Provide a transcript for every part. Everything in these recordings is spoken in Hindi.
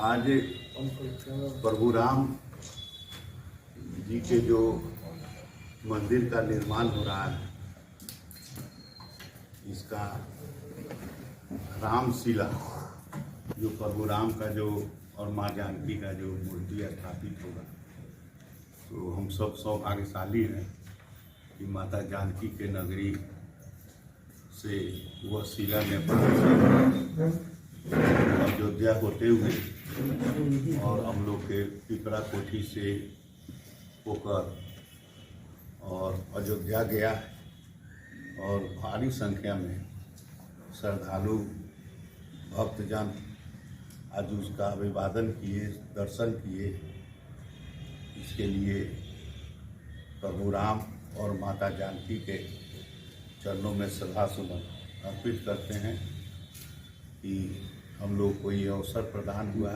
आज प्रभु राम जी के जो मंदिर का निर्माण हो रहा है, इसका रामशिला जो प्रभु राम का जो और माँ जानकी का जो मूर्ति स्थापित होगा, तो हम सब सौभाग्यशाली हैं कि माता जानकी के नगरी से वह शिला नेपाल से अयोध्या होते हुए और हम लोग के पिपरा कोठी से होकर और अयोध्या गया है और भारी संख्या में श्रद्धालु भक्तजन आज उसका अभिवादन किए, दर्शन किए। इसके लिए प्रभु राम और माता जानकी के चरणों में श्रद्धा सुमन अर्पित करते हैं कि हम लोग को ये अवसर प्रदान हुआ।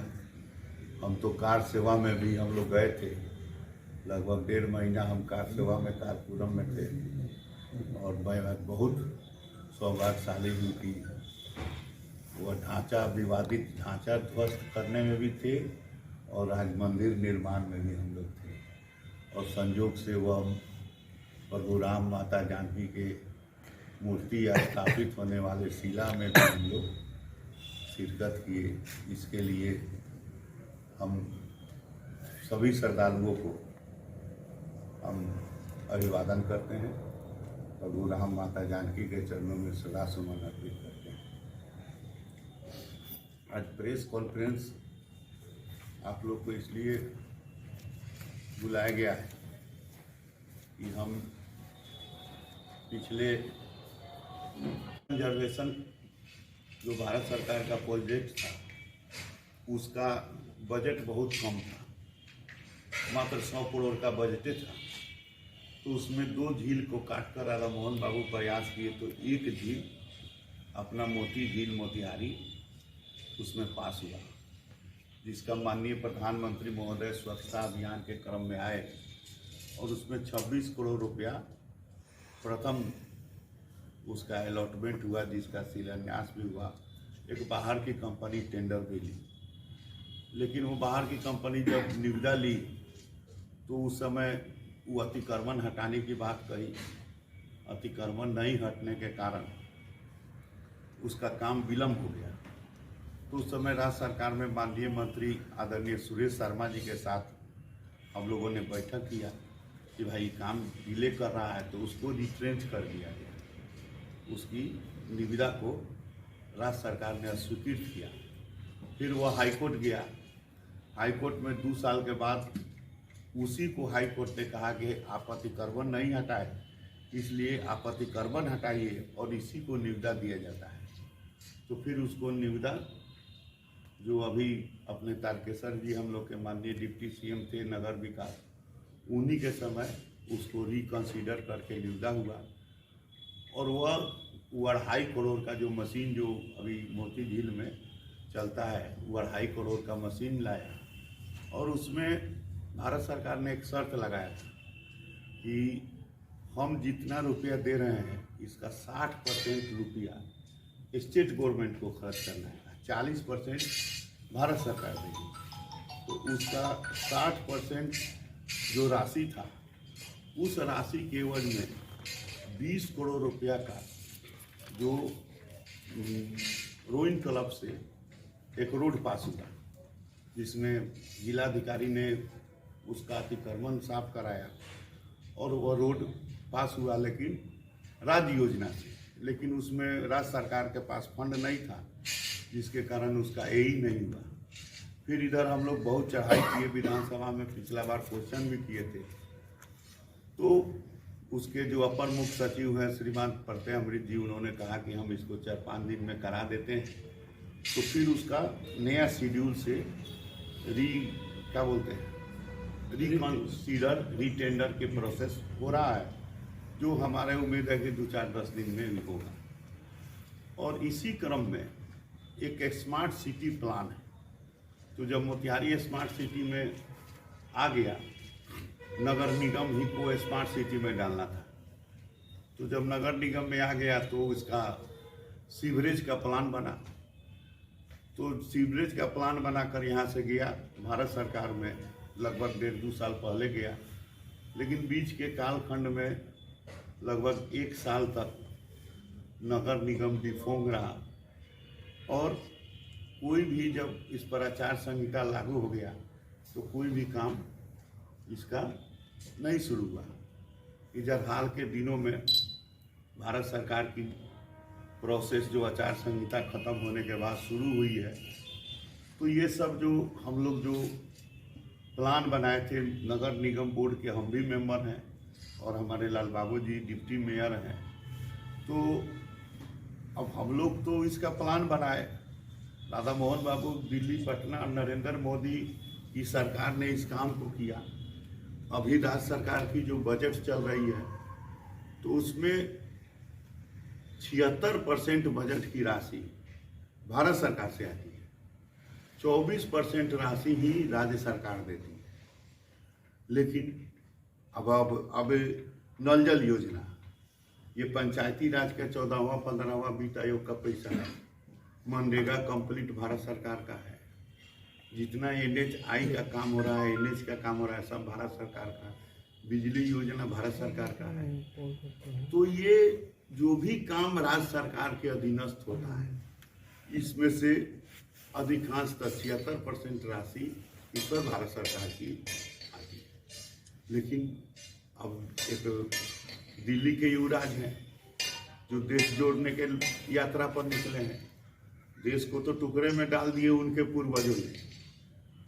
हम तो कार सेवा में भी हम लोग गए थे, लगभग 1.5 महीना हम कार सेवा में कारपुरम में थे और मैं बहुत सौभाग्यशाली हूँ कि वह ढांचा विवादित ढांचा ध्वस्त करने में भी थे और आज मंदिर निर्माण में भी हम लोग थे और संयोग से वह प्रभु राम माता जानकी के मूर्ति स्थापित होने वाले शिला में भी हम लोग शिरकत किए। इसके लिए हम सभी श्रद्धालुओं को हम अभिवादन करते हैं, प्रभु राम माता जानकी के चरणों में श्रद्धा सुमन अर्पित करते हैं। आज प्रेस कॉन्फ्रेंस आप लोग को इसलिए बुलाया गया है कि हम पिछले कंजर्वेशन जो भारत सरकार का प्रोजेक्ट था उसका बजट बहुत कम था, मात्र 100 करोड़ का बजट था। तो उसमें 2 झील को काटकर राधा मोहन बाबू प्रयास किए तो एक झील अपना मोती झील मोतिहारी उसमें पास हुआ, जिसका माननीय प्रधानमंत्री महोदय स्वच्छता अभियान के क्रम में आए और उसमें 26 करोड़ रुपया प्रथम उसका अलॉटमेंट हुआ, जिसका शिलान्यास भी हुआ। एक बाहर की कंपनी टेंडर भी ली, लेकिन वो बाहर की कंपनी जब निविदा ली तो उस समय वो अतिक्रमण हटाने की बात कही। अतिक्रमण नहीं हटने के कारण उसका काम विलम्ब हो गया। तो उस समय राज्य सरकार में माननीय मंत्री आदरणीय सुरेश शर्मा जी के साथ हम लोगों ने बैठक किया कि भाई काम डिले कर रहा है, तो उसको रिट्रेंच कर दिया गया। उसकी निविदा को राज्य सरकार ने अस्वीकृत किया। फिर वह हाईकोर्ट गया। हाईकोर्ट में 2 साल के बाद उसी को हाईकोर्ट ने कहा कि आप अतिक्रमण नहीं हटाए, इसलिए आप अतिक्रमण हटाइए और इसी को निविदा दिया जाता है। तो फिर उसको निविदा जो अभी अपने तारकेश्वर जी हम लोग के माननीय डिप्टी सीएम थे नगर विकास, उन्हीं के समय उसको रिकंसीडर करके निविदा हुआ और वह 2.5 करोड़ का जो मशीन जो अभी मोती झील में चलता है, 2.5 करोड़ का मशीन लाया और उसमें भारत सरकार ने एक शर्त लगाया था कि हम जितना रुपया दे रहे हैं इसका 60% रुपया स्टेट गवर्नमेंट को खर्च करना है, 40% भारत सरकार देगी। तो उसका 60% जो राशि था, उस राशि के एवज में 20 करोड़ रुपया का जो रोइंग क्लब से एक रोड पास हुआ, जिसमें जिलाधिकारी ने उसका अतिक्रमण साफ कराया और वह रोड पास हुआ, लेकिन राज्य योजना से। लेकिन उसमें राज्य सरकार के पास फंड नहीं था, जिसके कारण उसका यही नहीं हुआ। फिर इधर हम लोग बहुत चढ़ाई किए, विधानसभा में पिछला बार क्वेश्चन भी किए थे। तो उसके जो अपर मुख्य सचिव हैं श्रीमान प्रत्यय अमृत जी, उन्होंने कहा कि हम इसको 4-5 दिन में करा देते हैं। तो फिर उसका नया शेड्यूल से रिकंसीडर रीटेंडर के प्रोसेस हो रहा है, जो हमारे उम्मीद है कि 2-4-10 दिन में भी होगा। और इसी क्रम में एक स्मार्ट सिटी प्लान है। तो जब मोतिहारी स्मार्ट सिटी में आ गया, नगर निगम ही को स्मार्ट सिटी में डालना था। तो जब नगर निगम में आ गया तो इसका सीवरेज का प्लान बना तो सीवरेज का प्लान बनाकर यहाँ से गया भारत सरकार में, लगभग 1.5-2 साल पहले गया, लेकिन बीच के कालखंड में लगभग 1 साल तक नगर निगम डिफोंग रहा और कोई भी जब इस पर आचार संहिता लागू हो गया तो कोई भी काम इसका नहीं शुरू हुआ। इधर हाल के दिनों में भारत सरकार की प्रोसेस जो आचार संहिता खत्म होने के बाद शुरू हुई है, तो ये सब जो हम लोग जो प्लान बनाए थे, नगर निगम बोर्ड के हम भी मेंबर हैं और हमारे लाल बाबू जी डिप्टी मेयर हैं, तो अब हम लोग तो इसका प्लान बनाए, राधा मोहन बाबू दिल्ली पटना नरेंद्र मोदी की सरकार ने इस काम को किया। अभी राज्य सरकार की जो बजट चल रही है तो उसमें 76% बजट की राशि भारत सरकार से आती है, 24% राशि ही राज्य सरकार देती है। लेकिन अब नल जल योजना, ये पंचायती राज का 14वां 15वां वित्त आयोग का पैसा है, मनरेगा कंप्लीट भारत सरकार का है, जितना NHI का काम हो रहा है, NH का काम हो रहा है, सब भारत सरकार का, बिजली योजना भारत सरकार का है। तो ये जो भी काम राज्य सरकार के अधीनस्थ होता है, इसमें से अधिकांश 76% राशि इस पर भारत सरकार की आती है। लेकिन अब एक दिल्ली के युवराज हैं जो देश जोड़ने के यात्रा पर निकले हैं, देश को तो टुकड़े में डाल दिए उनके पूर्वजों ने,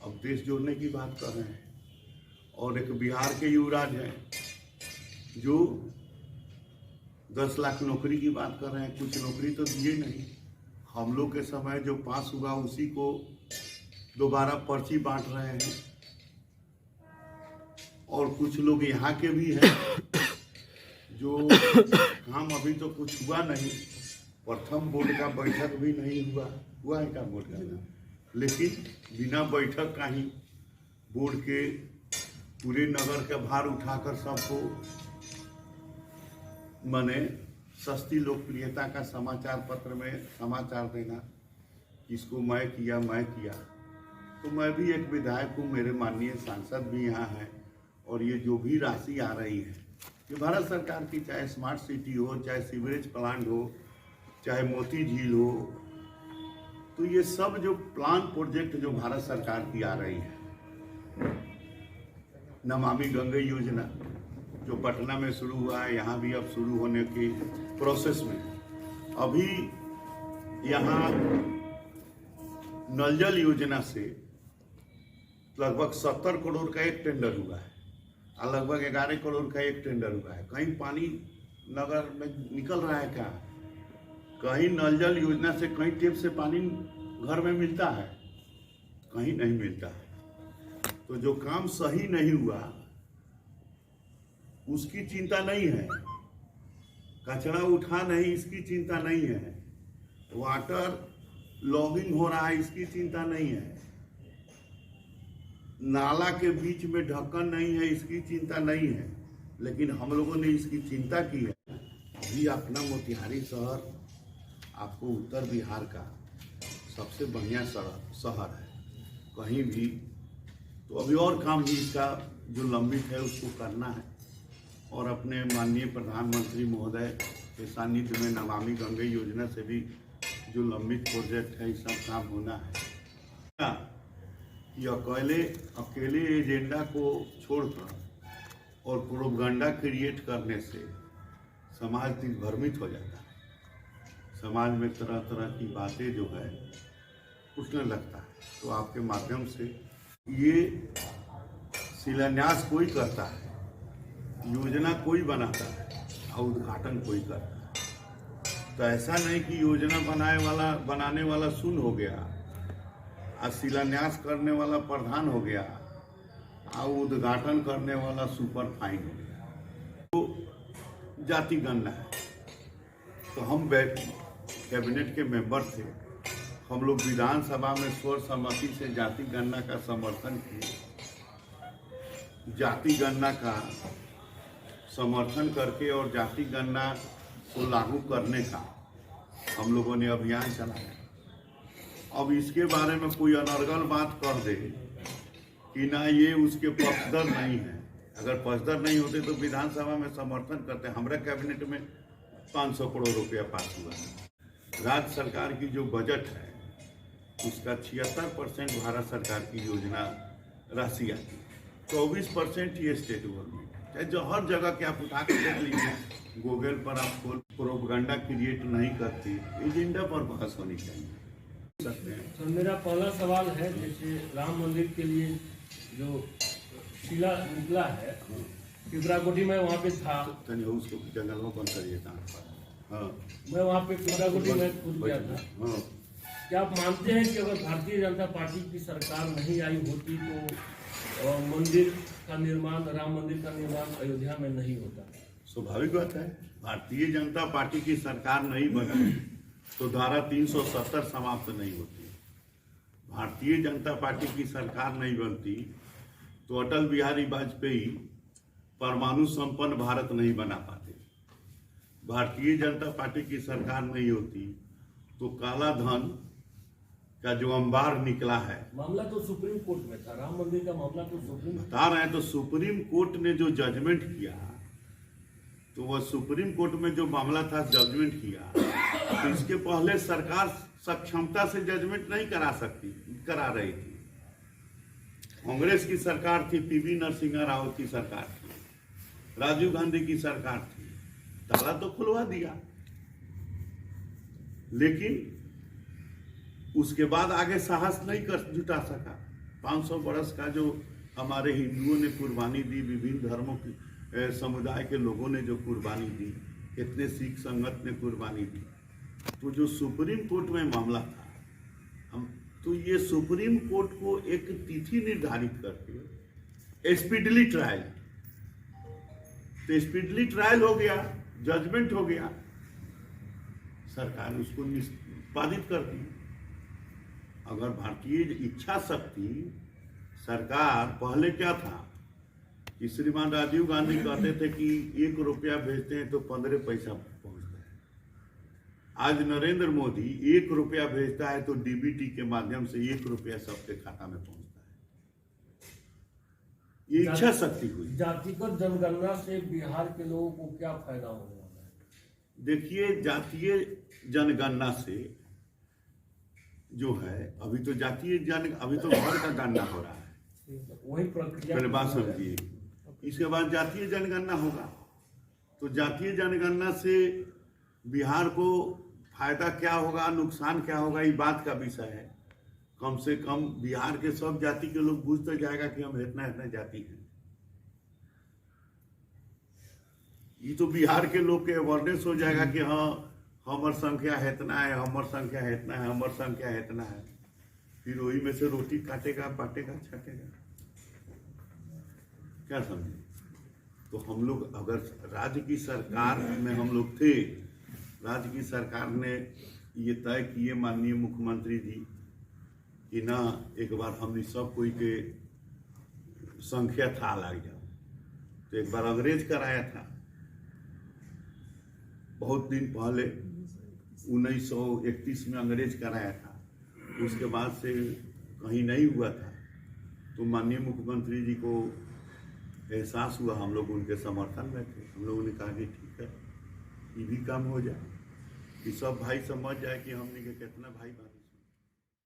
अब देश जोड़ने की बात कर रहे हैं। और एक बिहार के युवराज हैं जो 10 लाख नौकरी की बात कर रहे हैं, कुछ नौकरी तो दिए नहीं। हम लोग के समय जो पास हुआ उसी को दोबारा पर्ची बांट रहे हैं। और कुछ लोग यहाँ के भी हैं जो काम अभी तो कुछ हुआ नहीं, प्रथम बोर्ड का बैठक भी नहीं हुआ है का बोर्ड का, लेकिन बिना बैठक का ही बोर्ड के पूरे नगर का भार उठाकर सबको माने सस्ती लोकप्रियता का समाचार पत्र में समाचार देना, इसको मैं किया। तो मैं भी एक विधायक हूँ, मेरे माननीय सांसद भी यहाँ हैं, और ये जो भी राशि आ रही है ये भारत सरकार की, चाहे स्मार्ट सिटी हो, चाहे सीवरेज प्लांट हो, चाहे मोती झील हो, तो ये सब जो प्लान प्रोजेक्ट जो भारत सरकार की आ रही है, नमामि गंगे योजना जो पटना में शुरू हुआ है, यहाँ भी अब शुरू होने की प्रोसेस में, अभी यहाँ नल जल योजना से लगभग 70 करोड़ का एक टेंडर हुआ है और लगभग 11 करोड़ का एक टेंडर हुआ है। कहीं पानी नगर में निकल रहा है क्या? कहीं नल जल योजना से, कहीं टेप से पानी घर में मिलता है, कहीं नहीं मिलता है। तो जो काम सही नहीं हुआ उसकी चिंता नहीं है, कचरा उठा नहीं इसकी चिंता नहीं है, वाटर लॉगिंग हो रहा है इसकी चिंता नहीं है, नाला के बीच में ढक्कन नहीं है इसकी चिंता नहीं है। लेकिन हम लोगों ने इसकी चिंता की है। अभी अपना मोतिहारी शहर आपको उत्तर बिहार का सबसे बढ़िया शहर है, कहीं भी तो अभी और काम भी इसका जो लंबित है उसको करना है, और अपने माननीय प्रधानमंत्री महोदय के सानिध्य में नमामि गंगे योजना से भी जो लंबित प्रोजेक्ट है, सब काम होना है। ये अकेले एजेंडा को छोड़कर और प्रोपगंडा क्रिएट करने से समाज दिग्भ्रमित हो जाता है, समाज में तरह तरह की बातें जो है उठने लगता है। तो आपके माध्यम से ये शिलान्यास कोई करता है, योजना कोई बनाता है और उद्घाटन कोई करता है, तो ऐसा नहीं कि योजना बनाने वाला शून्य हो गया और शिलान्यास करने वाला प्रधान हो गया और उद्घाटन करने वाला सुपर फाइन हो गया। तो जाति गणना है, तो हम कैबिनेट के मेंबर थे, हम लोग विधानसभा में सर्वसम्मति से जाति गणना का समर्थन किए। जाति गणना का समर्थन करके और जाति गणना को लागू करने का हम लोगों ने अभियान चलाया, अब इसके बारे में कोई अनर्गल बात कर दे कि ना ये उसके पक्षधर नहीं है, अगर पक्षधर नहीं होते तो विधानसभा में समर्थन करते। हमारे कैबिनेट में 500 करोड़ रुपया पास हुआ है। राज्य सरकार की जो बजट है उसका 76% भारत सरकार की योजना राशि आती है, 24% ये स्टेट गवर्नमेंट है। जो हर जगह के आप उठा कर देख लीजिए, गूगल पर आप प्रोपगंडा क्रिएट नहीं करती, एजेंडा पर बहस होनी चाहिए। सकते हैं सर, मेरा पहला सवाल है, जैसे राम मंदिर के लिए जो शिला निकला है पिपराकोटी में, वहाँ पे था, उसको जंगल में बंद करिए। हाँ, मैं वहाँ पे पिपराकोटी में कूद गया था। हाँ। क्या आप मानते हैं कि अगर भारतीय जनता पार्टी की सरकार नहीं आई होती तो मंदिर का निर्माण, राम मंदिर का निर्माण अयोध्या में नहीं होता? स्वाभाविक बात है, भारतीय जनता पार्टी की सरकार नहीं बनी तो धारा 370 समाप्त नहीं होती। भारतीय जनता पार्टी की सरकार नहीं बनती तो अटल बिहारी वाजपेयी परमाणु संपन्न भारत नहीं बना पाते। भारतीय जनता पार्टी की सरकार नहीं होती तो काला धन का जो अंबार निकला है, मामला तो सुप्रीम कोर्ट में था, राम मंदिर का मामला तो सुप्रीम बता रहे हैं, तो सुप्रीम कोर्ट ने जो जजमेंट किया, तो वह सुप्रीम कोर्ट में जो मामला था जजमेंट किया, तो इसके पहले सरकार सक्षमता से जजमेंट नहीं करा रही थी। कांग्रेस की सरकार थी, पीवी नरसिम्हा राव की सरकार थी, राजीव गांधी की सरकार थी, ताला तो खुलवा दिया, लेकिन उसके बाद आगे साहस नहीं कर जुटा सका। 500 बरस का जो हमारे हिंदुओं ने कुर्बानी दी, विभिन्न धर्मों की समुदाय के लोगों ने जो कुर्बानी दी, कितने सिख संगत ने कुर्बानी दी, तो जो सुप्रीम कोर्ट में मामला था, हम तो ये सुप्रीम कोर्ट को एक तिथि निर्धारित करके स्पीडली ट्रायल, तो स्पीडली ट्रायल हो गया, जजमेंट हो गया, सरकार उसको निष्पादित कर दी। अगर भारतीय इच्छा शक्ति सरकार, पहले क्या था कि श्रीमान राजीव गांधी कहते थे कि 1 रुपया भेजते हैं तो 15 पैसा पहुंचता है। आज नरेंद्र मोदी 1 रुपया भेजता है तो डीबीटी के माध्यम से 1 रुपया सबके खाता में पहुंचता है। ये इच्छा शक्ति हुई। जातिगत जनगणना से बिहार के लोगों को क्या फायदा होने वाला है? देखिए, जातीय जनगणना से जो है, अभी तो अभी तो घर का गणना हो रहा है, वही प्रक्रिया, पहले बात समझिए, इसके बाद जातीय जनगणना होगा। तो जातीय जनगणना से बिहार को फायदा क्या होगा, नुकसान क्या होगा, ये बात का विषय है। कम से कम बिहार के सब जाति के लोग बुझते जाएगा कि हम इतना इतना जाति हैं। ये तो बिहार के लोग के अवेयरनेस हो जाएगा कि हाँ, हमर संख्या इतना है, हमर संख्या इतना है, हमर संख्या इतना है। फिर वही में से रोटी काटेगा, बांटेगा, छाटेगा। क्या समझे? तो हम लोग अगर राज्य की सरकार में हम लोग थे, राज्य की सरकार ने ये तय किए माननीय मुख्यमंत्री जी कि ना, एक बार हमने सब कोई के संख्या था लग जाओ, तो एक बार अंग्रेज कराया था बहुत दिन पहले, 1931 में अंग्रेज कराया था। उसके बाद से कहीं नहीं हुआ था, तो माननीय मुख्यमंत्री जी को एहसास हुआ, हम लोग उनके समर्थन में थे। हम लोगों ने कहा कि ठीक है, ये भी काम हो जाए, कि सब भाई समझ जाए कि हमने के कितना भाई